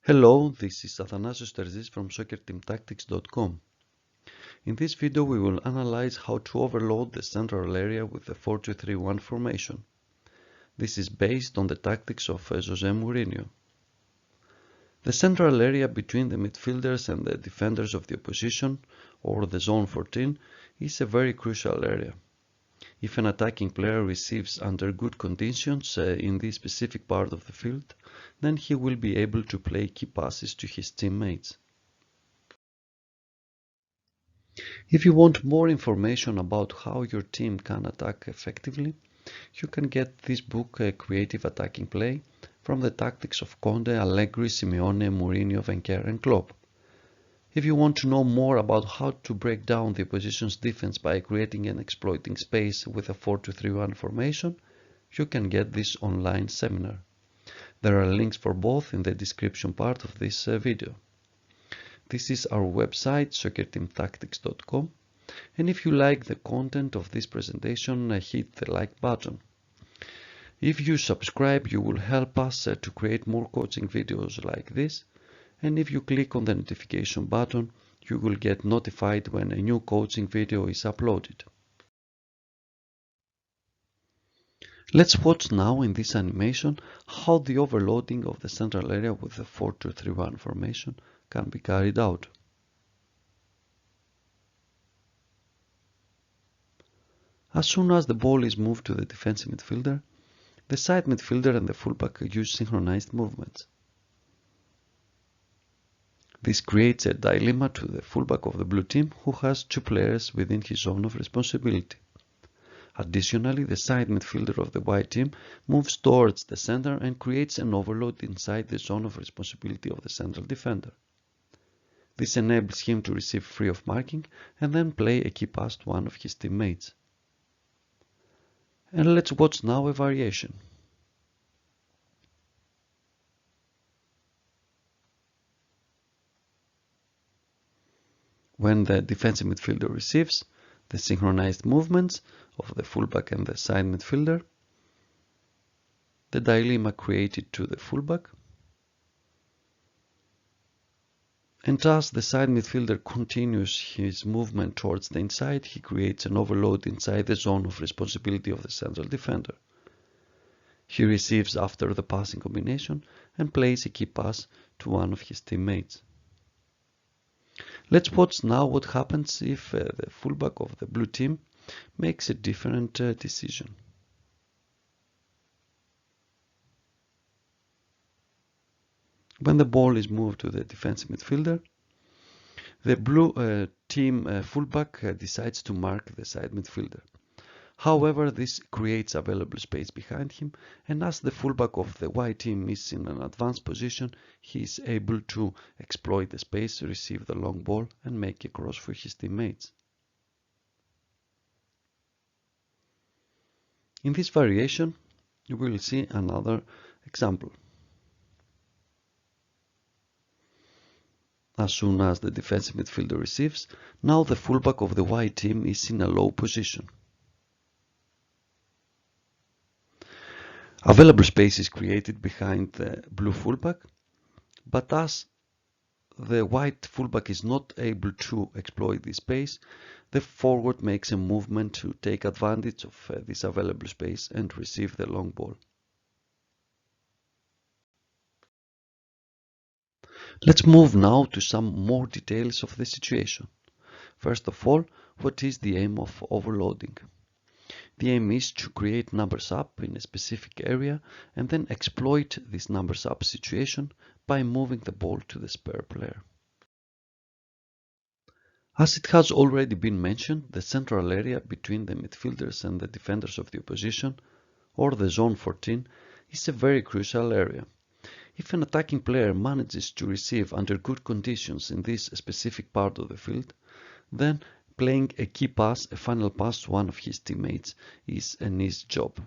Hello, this is analysed from soccerteamtactics.com. In this video we will analyze how to overload the central area with the 4-2-3-1 formation. This is based on the tactics of Jose Mourinho. The central area between the midfielders and the defenders of the opposition, or the zone 14, is a very crucial area. If an attacking player receives under good conditions in this specific part of the field, then he will be able to play key passes to his teammates. If you want more information about how your team can attack effectively, you can get this book, Creative Attacking Play, from the tactics of Conte, Allegri, Simeone, Mourinho, Wenger and Klopp. If you want to know more about how to break down the opposition's defense by creating and exploiting space with a 4-2-3-1 formation, you can get this online seminar. There are links for both in the description part of this video. This is our website, soccerteamtactics.com, and if you like the content of this presentation, hit the like button. If you subscribe, you will help us to create more coaching videos like this. And if you click on the notification button, you will get notified when a new coaching video is uploaded. Let's watch now in this animation how the overloading of the central area with the 4-2-3-1 formation can be carried out. As soon as the ball is moved to the defensive midfielder, the side midfielder and the fullback use synchronized movements. This creates a dilemma to the fullback of the blue team, who has two players within his zone of responsibility. Additionally, the side midfielder of the white team moves towards the center and creates an overload inside the zone of responsibility of the central defender. This enables him to receive free of marking and then play a key pass to one of his teammates. And let's watch now a variation. When the defensive midfielder receives the synchronized movements of the fullback and the side midfielder, the dilemma created to the fullback, and as the side midfielder continues his movement towards the inside, he creates an overload inside the zone of responsibility of the central defender. He receives after the passing combination and plays a key pass to one of his teammates. Let's watch now what happens if the fullback of the blue team makes a different decision. When the ball is moved to the defensive midfielder, the blue team fullback decides to mark the side midfielder. However, this creates available space behind him, and as the fullback of the white team is in an advanced position, he is able to exploit the space, receive the long ball and make a cross for his teammates. In this variation, you will see another example. As soon as the defensive midfielder receives, now the fullback of the white team is in a low position. Available space is created behind the blue fullback, but as the white fullback is not able to exploit this space, the forward makes a movement to take advantage of this available space and receive the long ball. Let's move now to some more details of the situation. First of all, what is the aim of overloading? The aim is to create numbers up in a specific area and then exploit this numbers up situation by moving the ball to the spare player. As it has already been mentioned, the central area between the midfielders and the defenders of the opposition, or the zone 14, is a very crucial area. If an attacking player manages to receive under good conditions in this specific part of the field, then playing a key pass, a final pass to one of his teammates, is an easy job.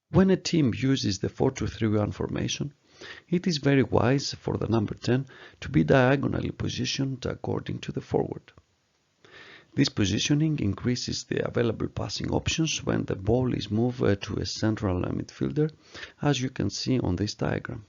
When a team uses the 4-2-3-1 formation, it is very wise for the number 10 to be diagonally positioned according to the forward. This positioning increases the available passing options when the ball is moved to a central midfielder, as you can see on this diagram.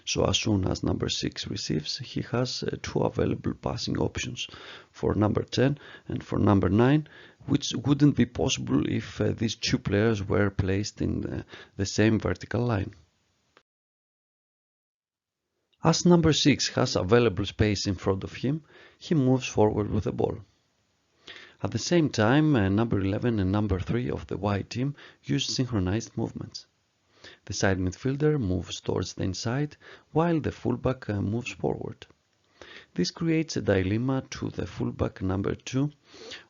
So as soon as number 6 receives, he has 2 available passing options for number 10 and for number 9, which wouldn't be possible if these 2 players were placed in the same vertical line. As number 6 has available space in front of him, he moves forward with the ball. At the same time, number 11 and number 3 of the white team use synchronized movements. The side midfielder moves towards the inside, while the fullback moves forward. This creates a dilemma to the fullback number 2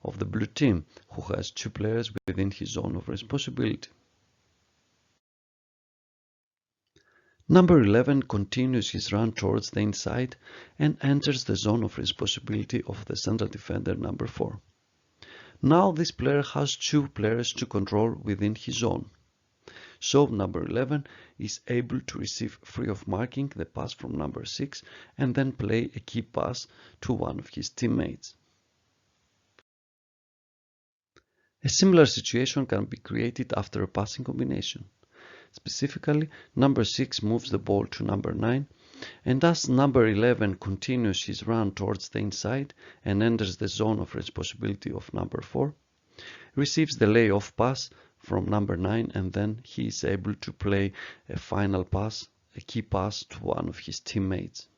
of the blue team, who has 2 players within his zone of responsibility. Number 11 continues his run towards the inside and enters the zone of responsibility of the central defender number 4. Now this player has 2 players to control within his zone. So number 11 is able to receive free of marking the pass from number 6 and then play a key pass to one of his teammates. A similar situation can be created after a passing combination. Specifically, number 6 moves the ball to number 9, and as number 11 continues his run towards the inside and enters the zone of responsibility of number 4, receives the layoff pass from number 9, and then he is able to play a final pass, a key pass to one of his teammates.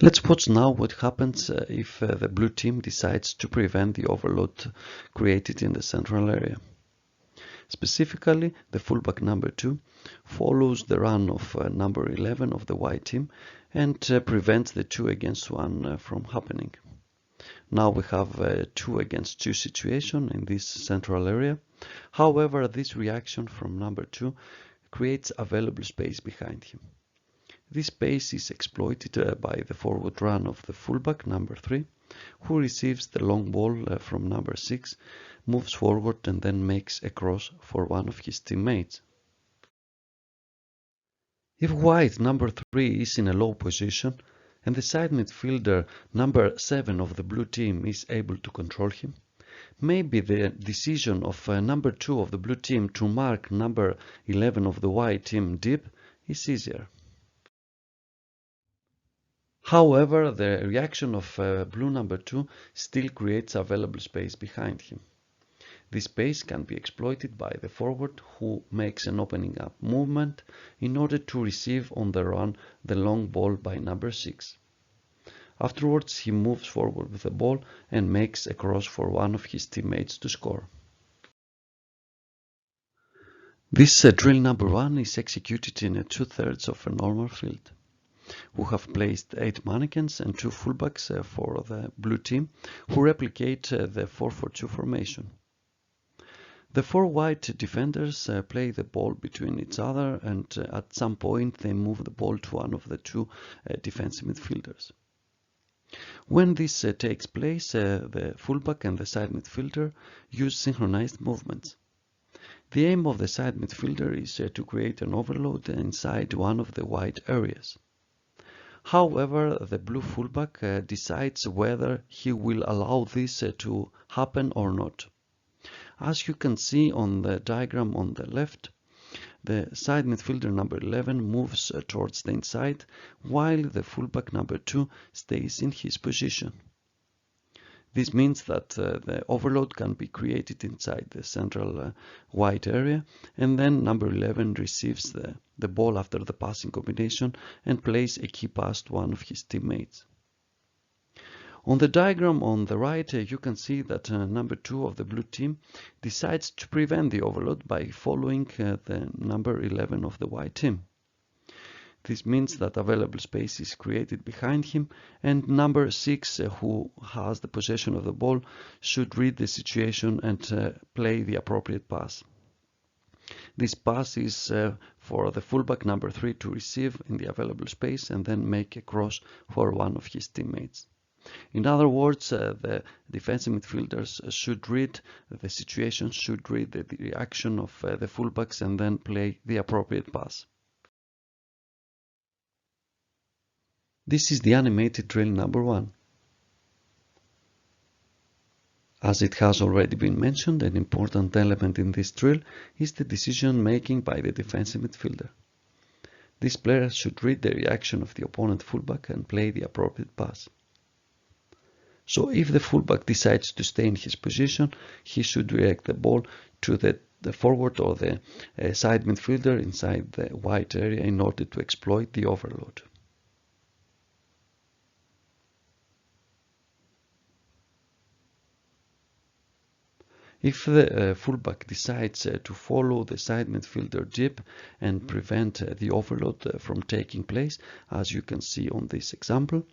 Let's watch now what happens if the blue team decides to prevent the overload created in the central area. Specifically, the fullback number 2 follows the run of number 11 of the white team and prevents the 2 against 1 from happening. Now we have a 2 against 2 situation in this central area. However, this reaction from number 2 creates available space behind him. This space is exploited by the forward run of the fullback number 3, who receives the long ball from number 6, moves forward and then makes a cross for one of his teammates. If white number 3 is in a low position and the side midfielder number 7 of the blue team is able to control him, maybe the decision of number 2 of the blue team to mark number 11 of the white team deep is easier. However, the reaction of blue number 2 still creates available space behind him. This space can be exploited by the forward, who makes an opening up movement in order to receive on the run the long ball by number 6. Afterwards, he moves forward with the ball and makes a cross for one of his teammates to score. This drill number 1 is executed in 2/3 of a normal field. We have placed 8 mannequins and 2 fullbacks for the blue team, who replicate the 4-4-2 formation. The 4 white defenders play the ball between each other, and at some point they move the ball to one of the 2 defensive midfielders. When this takes place, the fullback and the side midfielder use synchronized movements. The aim of the side midfielder is to create an overload inside one of the white areas. However, the blue fullback decides whether he will allow this to happen or not. As you can see on the diagram on the left, the side midfielder number 11 moves towards the inside, while the fullback number 2 stays in his position. This means that the overload can be created inside the central white area, and then number 11 receives the ball after the passing combination and plays a key pass to one of his teammates. On the diagram on the right, you can see that number 2 of the blue team decides to prevent the overload by following the number 11 of the white team. This means that available space is created behind him, and number 6, who has the possession of the ball, should read the situation and play the appropriate pass. This pass is for the fullback number 3 to receive in the available space and then make a cross for one of his teammates. In other words, the defensive midfielders should read the situation, should read the reaction of the fullbacks and then play the appropriate pass. This is the animated drill number 1. As it has already been mentioned, an important element in this drill is the decision making by the defensive midfielder. This player should read the reaction of the opponent fullback and play the appropriate pass. So if the fullback decides to stay in his position, he should direct the ball to the forward or the side midfielder inside the white area in order to exploit the overload. If the fullback decides to follow the side midfielder deep and prevent the overload from taking place, as you can see on this example,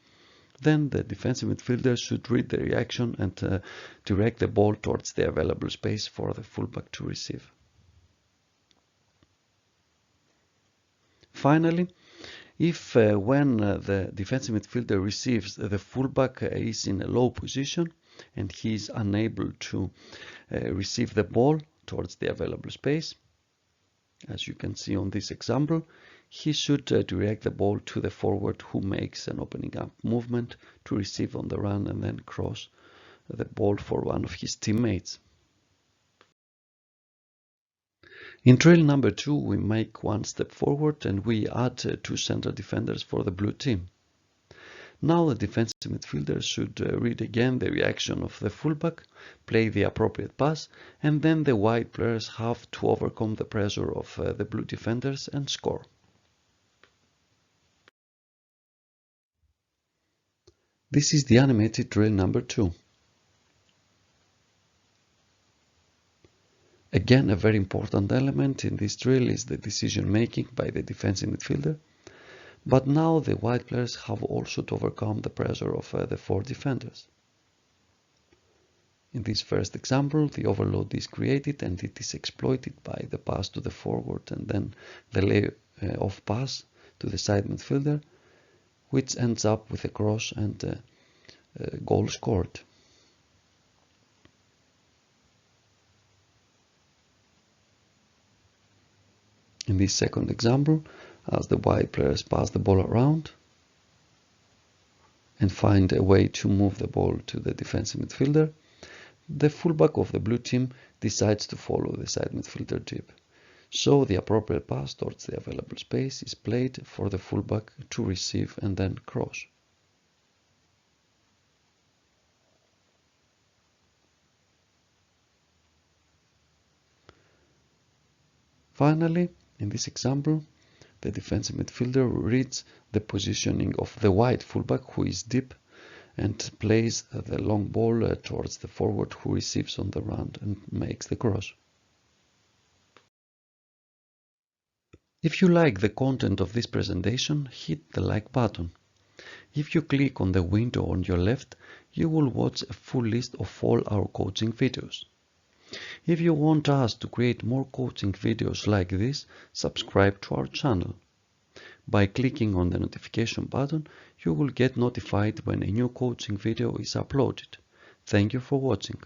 then the defensive midfielder should read the reaction and direct the ball towards the available space for the fullback to receive. Finally, if when the defensive midfielder receives, the fullback is in a low position and he is unable to receive the ball towards the available space, as you can see on this example, he should direct the ball to the forward who makes an opening up movement to receive on the run and then cross the ball for one of his teammates. In drill number 2, we make one step forward and we add 2 center defenders for the blue team. Now the defensive midfielder should read again the reaction of the fullback, play the appropriate pass, and then the white players have to overcome the pressure of the blue defenders and score. This is the animated drill number 2. Again, a very important element in this drill is the decision making by the defensive midfielder, but now the white players have also to overcome the pressure of the 4 defenders. In this first example, the overload is created and it is exploited by the pass to the forward and then the lay-off pass to the side midfielder, which ends up with a cross and a goal scored. In this second example, as the white players pass the ball around and find a way to move the ball to the defensive midfielder, the fullback of the blue team decides to follow the side midfielder deep. So the appropriate pass towards the available space is played for the fullback to receive and then cross. Finally, in this example, the defensive midfielder reads the positioning of the white fullback who is deep and plays the long ball towards the forward who receives on the run and makes the cross. If you like the content of this presentation, hit the like button. If you click on the window on your left, you will watch a full list of all our coaching videos. If you want us to create more coaching videos like this, subscribe to our channel. By clicking on the notification button, you will get notified when a new coaching video is uploaded. Thank you for watching.